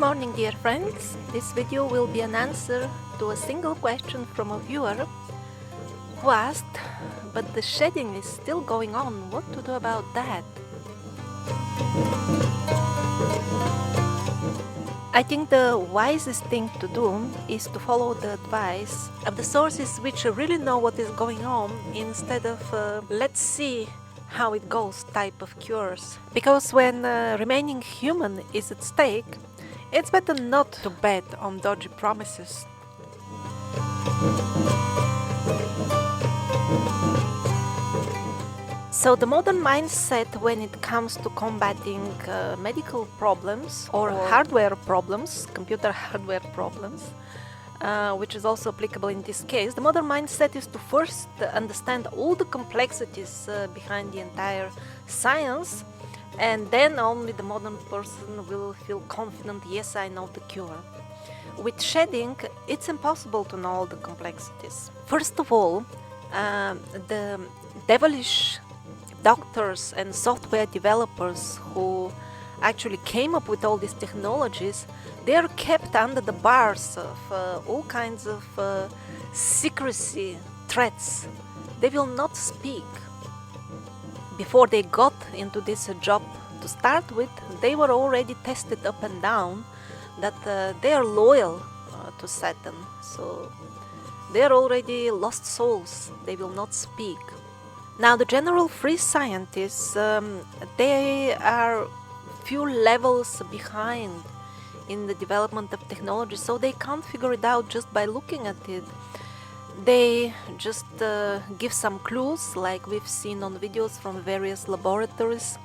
morning, dear friends. This video will be an answer to a single question from a viewer who asked, but the shedding is still going on, what to do about that? I think the wisest thing to do is to follow the advice of the sources which really know what is going on instead of let's see how it goes type of cures. Because when remaining human is at stake, it's better not to bet on dodgy promises. So the modern mindset when it comes to combating medical problems or hardware problems, computer hardware problems, which is also applicable in this case, the modern mindset is to first understand all the complexities behind the entire science, and then only the modern person will feel confident, yes, I know the cure. With shedding, it's impossible to know all the complexities. First of all, the devilish doctors and software developers who actually came up with all these technologies, they are kept under the bars of all kinds of secrecy threats. They will not speak. Before they got into this job to start with, they were already tested up and down that they are loyal to Satan. So they are already lost souls. They will not speak. Now the general free scientists, they are few levels behind in the development of technology, so they can't figure it out just by looking at it. They just give some clues, like we've seen on videos from various laboratories,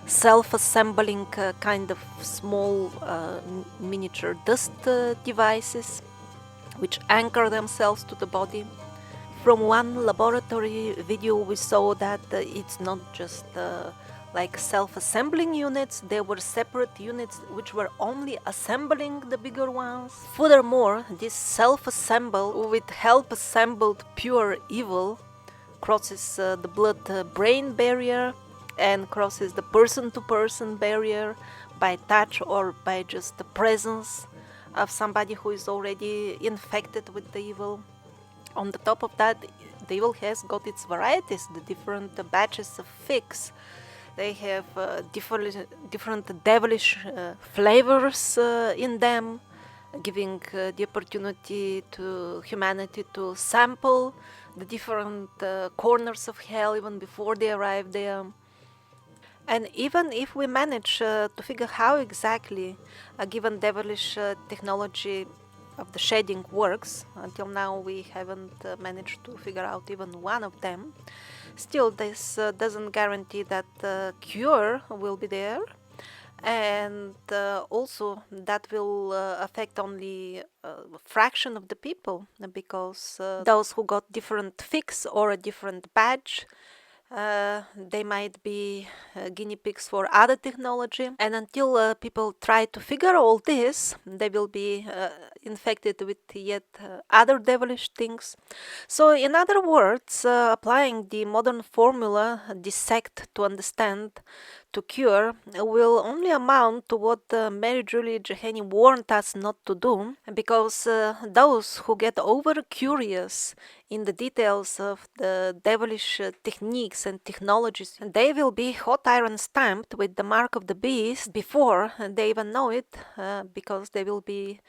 self-assembling kind of small miniature dust devices which anchor themselves to the body. From one laboratory video we saw that it's not just like self-assembling units, there were separate units which were only assembling the bigger ones. Furthermore, this self-assemble with help-assembled pure evil crosses the blood-brain barrier and crosses the person-to-person barrier by touch or by just the presence of somebody who is already infected with the evil. On the top of that, the evil has got its varieties, the different batches of figs. They have different devilish flavors in them, giving the opportunity to humanity to sample the different corners of hell even before they arrive there. And even if we manage to figure how exactly a given devilish technology of the shedding works, until now we haven't managed to figure out even one of them, still this doesn't guarantee that the cure will be there, and also that will affect only a fraction of the people, because those who got different fix or a different badge, they might be guinea pigs for other technology, and until people try to figure all this, they will be infected with yet other devilish things. So in other words, applying the modern formula, dissect to understand to cure, will only amount to what Mary Julie Jehani warned us not to do, because those who get over curious in the details of the devilish techniques and technologies, they will be hot iron stamped with the mark of the beast before they even know it, because they will be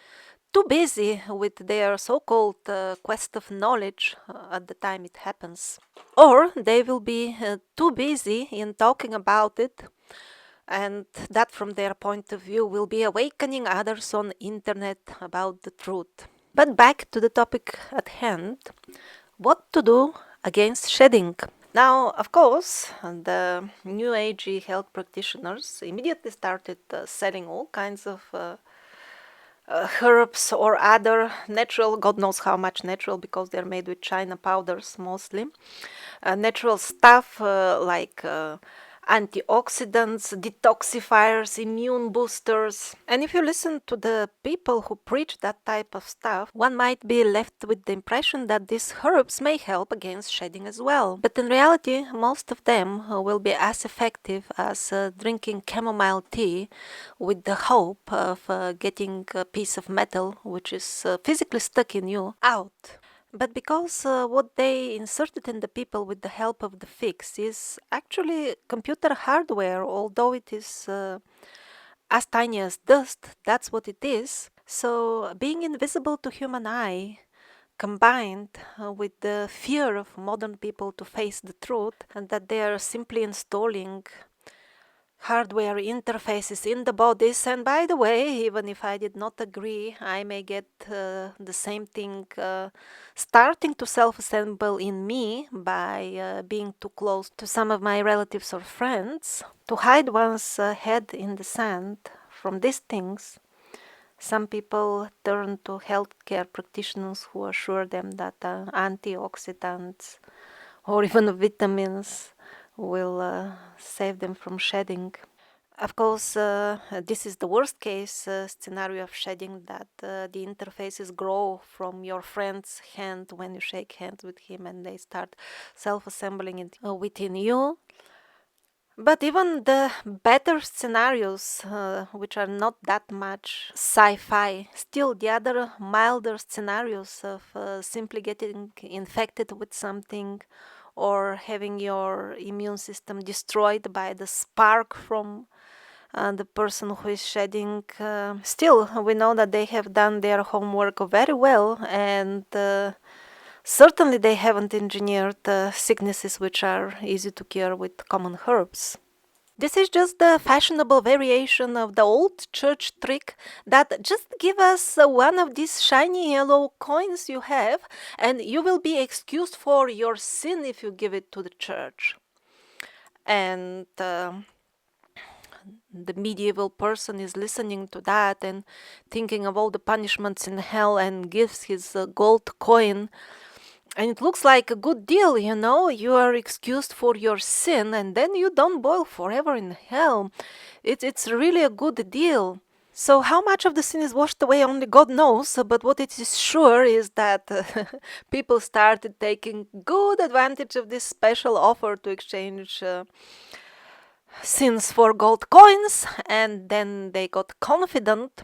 too busy with their so-called quest of knowledge at the time it happens. Or they will be too busy in talking about it, and that from their point of view will be awakening others on internet about the truth. But back to the topic at hand, what to do against shedding? Now, of course, the new agey health practitioners immediately started selling all kinds of herbs or other natural, God knows how much natural, because they're made with China powders mostly, natural stuff like antioxidants, detoxifiers, immune boosters. And if you listen to the people who preach that type of stuff, one might be left with the impression that these herbs may help against shedding as well. But in reality, most of them will be as effective as drinking chamomile tea with the hope of getting a piece of metal which is physically stuck in you out. But because what they inserted in the people with the help of the fix is actually computer hardware, although it is as tiny as dust, that's what it is. So being invisible to human eye, combined with the fear of modern people to face the truth, and that they are simply installing hardware interfaces in the bodies. And by the way, even if I did not agree, I may get the same thing starting to self-assemble in me by being too close to some of my relatives or friends. To hide one's head in the sand from these things, some people turn to healthcare practitioners who assure them that antioxidants or even vitamins will save them from shedding. Of course, this is the worst case scenario of shedding, that the interfaces grow from your friend's hand when you shake hands with him and they start self-assembling it within you. But even the better scenarios, which are not that much sci-fi, still the other milder scenarios of simply getting infected with something or having your immune system destroyed by the spark from the person who is shedding, still we know that they have done their homework very well, and certainly they haven't engineered sicknesses which are easy to cure with common herbs. This is just the fashionable variation of the old church trick that just give us one of these shiny yellow coins you have and you will be excused for your sin if you give it to the church. And the medieval person is listening to that and thinking of all the punishments in hell and gives his gold coin. And it looks like a good deal, you know. You are excused for your sin and then you don't boil forever in hell. It's really a good deal. So how much of the sin is washed away, only God knows. But what it is sure is that people started taking good advantage of this special offer to exchange sins for gold coins. And then they got confident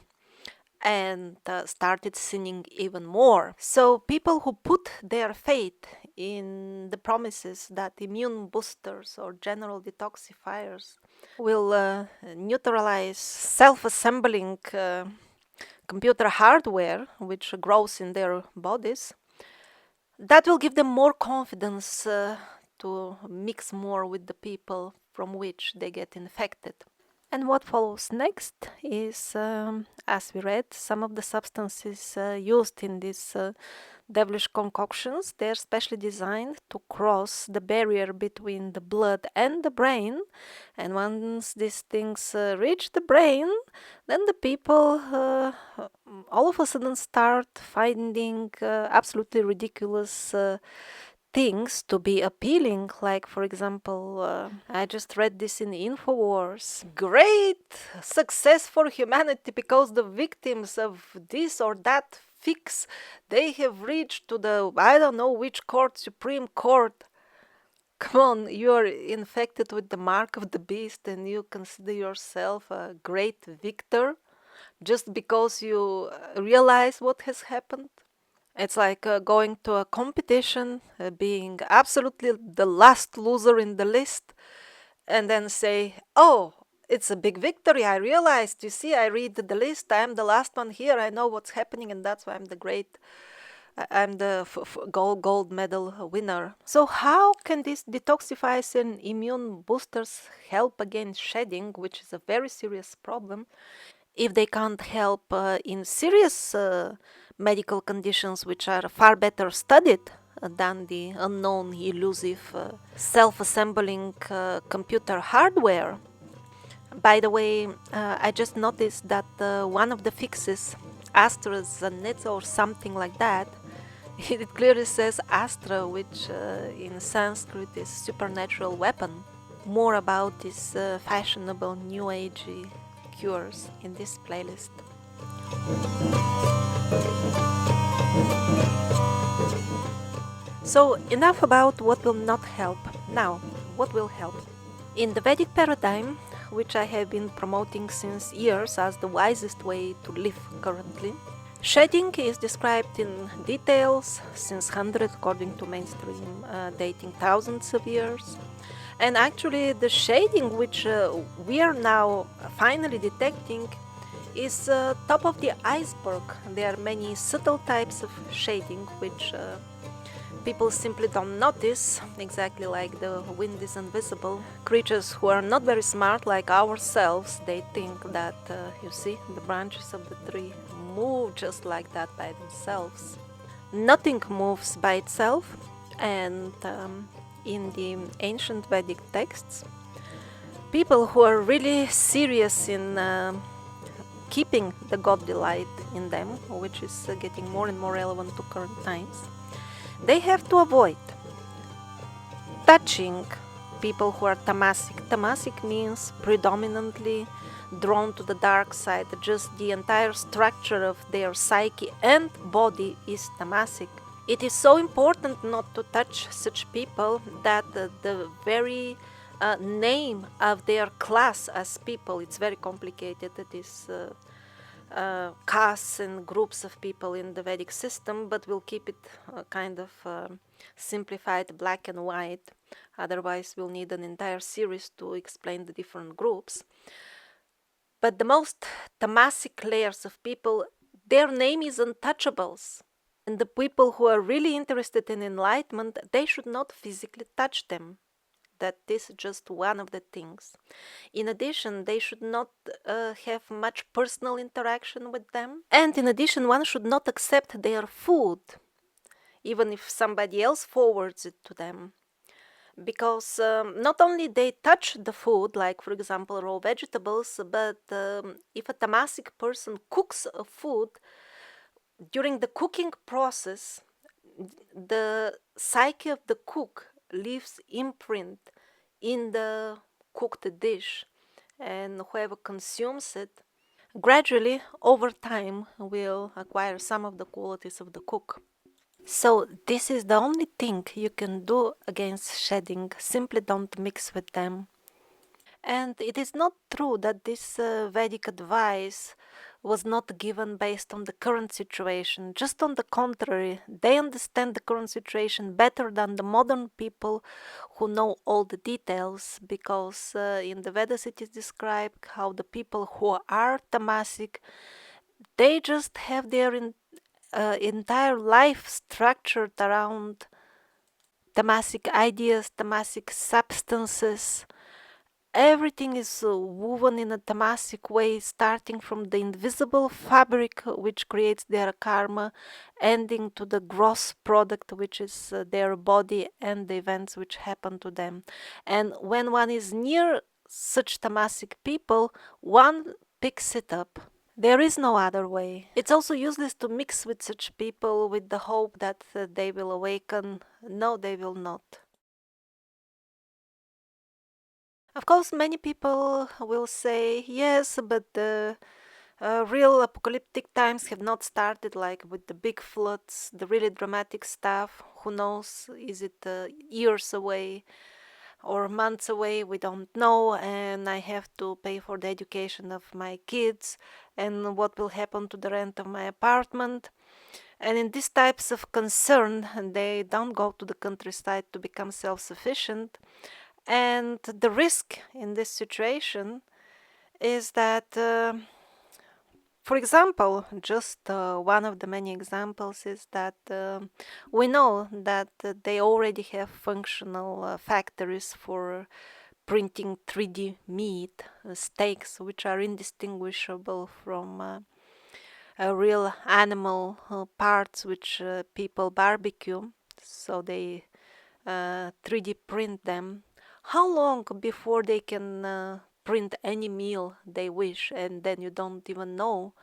and started sinning even more. So people who put their faith in the promises that immune boosters or general detoxifiers will neutralize self-assembling computer hardware which grows in their bodies, that will give them more confidence to mix more with the people from which they get infected. And what follows next is, as we read, some of the substances used in these devilish concoctions, they're specially designed to cross the barrier between the blood and the brain. And once these things reach the brain, then the people all of a sudden start finding absolutely ridiculous things to be appealing, like for example, I just read this in InfoWars. Great success for humanity because the victims of this or that fix, they have reached to the I don't know which court, Supreme Court. Come on, you are infected with the mark of the beast and you consider yourself a great victor just because you realize what has happened? It's like going to a competition, being absolutely the last loser in the list, and then say, oh, it's a big victory, I realized, you see, I read the list, I'm the last one here, I know what's happening, and that's why I'm the great, I'm the gold medal winner. So how can these detoxifiers and immune boosters help against shedding, which is a very serious problem, if they can't help in serious medical conditions which are far better studied than the unknown, elusive, self-assembling computer hardware? By the way, I just noticed that one of the fixes, AstraZeneca or something like that, it clearly says Astra, which in Sanskrit is supernatural weapon. more about these fashionable new agey cures in this playlist. So enough about what will not help. Now, what will help? In the Vedic paradigm, which I have been promoting since years as the wisest way to live currently, shedding is described in details since 100 according to mainstream dating thousands of years. And actually the shading which we are now finally detecting is top of the iceberg. There are many subtle types of shading which people simply don't notice, exactly like the wind is invisible. Creatures who are not very smart like ourselves, they think that, you see, the branches of the tree move just like that by themselves. Nothing moves by itself, and in the ancient Vedic texts, people who are really serious in keeping the godly light in them, which is getting more and more relevant to current times, they have to avoid touching people who are tamasic. Tamasic means predominantly drawn to the dark side. Just the entire structure of their psyche and body is tamasic. It is so important not to touch such people that the very name of their class as people, it's very complicated. It is castes and groups of people in the Vedic system, but we'll keep it kind of simplified, black and white. Otherwise, we'll need an entire series to explain the different groups. But the most tamasic layers of people, their name is untouchables. And the people who are really interested in enlightenment, they should not physically touch them. That is just one of the things. In addition, they should not have much personal interaction with them. And in addition, one should not accept their food, even if somebody else forwards it to them. Because not only they touch the food, like for example raw vegetables, but if a tamasic person cooks a food, during the cooking process, the psyche of the cook leaves imprint in the cooked dish, and whoever consumes it gradually over time will acquire some of the qualities of the cook. So this is the only thing you can do against shedding. Simply don't mix with them. And it is not true that this Vedic advice was not given based on the current situation. Just on the contrary, they understand the current situation better than the modern people who know all the details, because in the Vedas it is described how the people who are tamasic, they just have their entire life structured around tamasic ideas, tamasic substances. Everything is woven in a tamasic way, starting from the invisible fabric which creates their karma, ending to the gross product which is their body and the events which happen to them. And when one is near such tamasic people, one picks it up. There is no other way. It's also useless to mix with such people with the hope that they will awaken. No, they will not. Of course, many people will say, yes, but the real apocalyptic times have not started, like with the big floods, the really dramatic stuff. Who knows? Is it years away or months away? We don't know. And I have to pay for the education of my kids, and what will happen to the rent of my apartment. And in these types of concern, they don't go to the countryside to become self-sufficient. And the risk in this situation is that, for example, just one of the many examples is that we know that they already have functional factories for printing 3D meat, steaks, which are indistinguishable from real animal parts which people barbecue. So they 3D print them. How long before they can print any meal they wish, and then you don't even know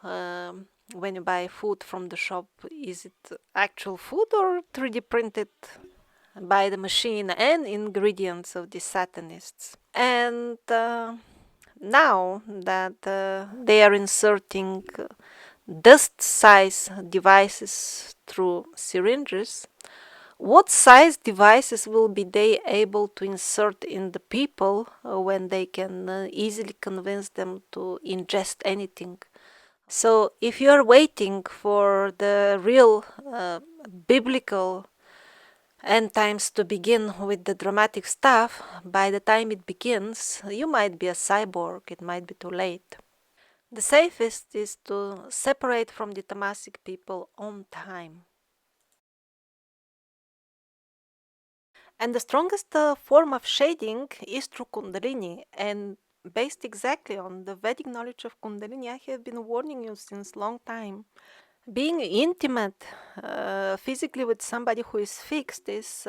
when you buy food from the shop, is it actual food or 3D printed by the machine and ingredients of the Satanists. And now that they are inserting dust-size devices through syringes, what size devices will be they able to insert in the people when they can easily convince them to ingest anything? So if you are waiting for the real biblical end times to begin with the dramatic stuff, by the time it begins, you might be a cyborg, it might be too late. The safest is to separate from the Tamasic people on time. And the strongest form of shading is through Kundalini, and based exactly on the Vedic knowledge of Kundalini, I have been warning you since long time. Being intimate physically with somebody who is fixed is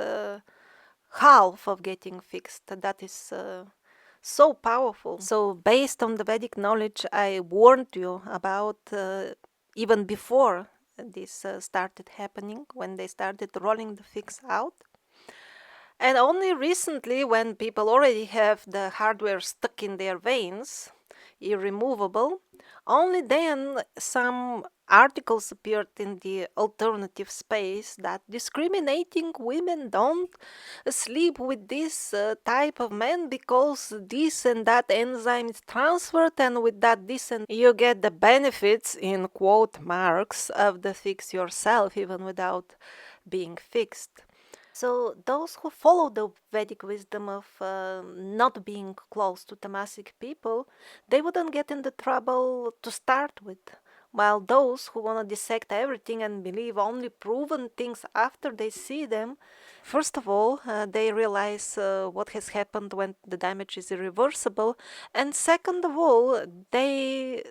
half of getting fixed. That is so powerful. So based on the Vedic knowledge, I warned you about even before this started happening, when they started rolling the fix out. And only recently, when people already have the hardware stuck in their veins, irremovable, only then some articles appeared in the alternative space that discriminating women don't sleep with this type of men because this and that enzyme is transferred, and with that this and you get the benefits in quote marks of the fix yourself even without being fixed. So those who follow the Vedic wisdom of not being close to Tamasic people, they wouldn't get into trouble to start with. While those who want to dissect everything and believe only proven things after they see them, first of all, they realize what has happened when the damage is irreversible, and second of all, they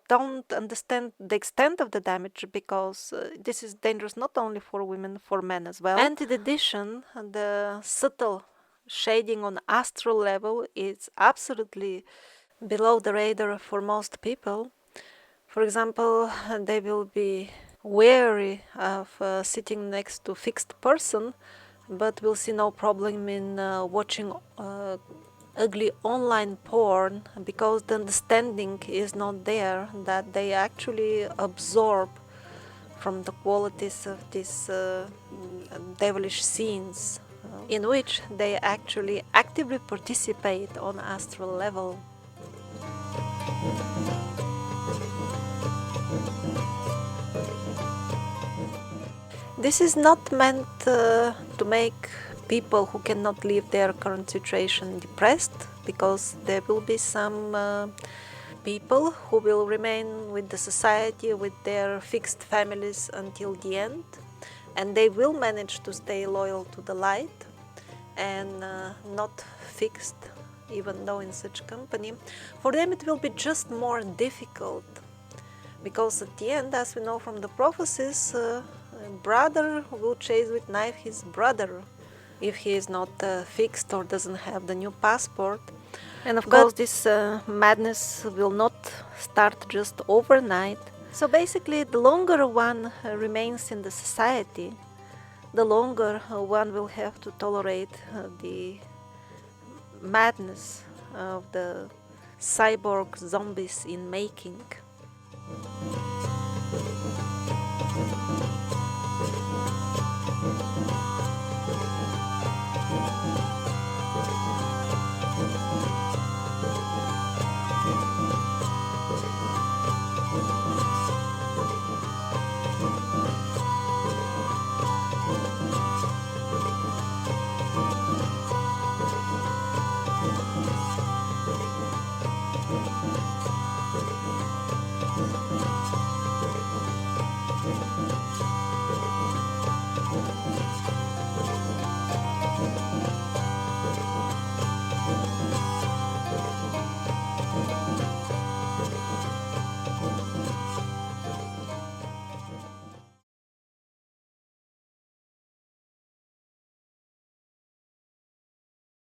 don't understand the extent of the damage, because this is dangerous not only for women, for men as well. And in addition, the subtle shading on astral level is absolutely below the radar for most people. For example, they will be wary of sitting next to a fixed person, but will see no problem in watching ugly online porn, because the understanding is not there that they actually absorb from the qualities of these devilish scenes, in which they actually actively participate on astral level. This is not meant to make people who cannot leave their current situation depressed, because there will be some people who will remain with the society, with their fixed families until the end, and they will manage to stay loyal to the light and not fixed, even though in such company. For them it will be just more difficult, because at the end, as we know from the prophecies, brother will chase with knife his brother if he is not fixed or doesn't have the new passport. And of course, this madness will not start just overnight. So basically, the longer one remains in the society, the longer one will have to tolerate the madness of the cyborg zombies in making.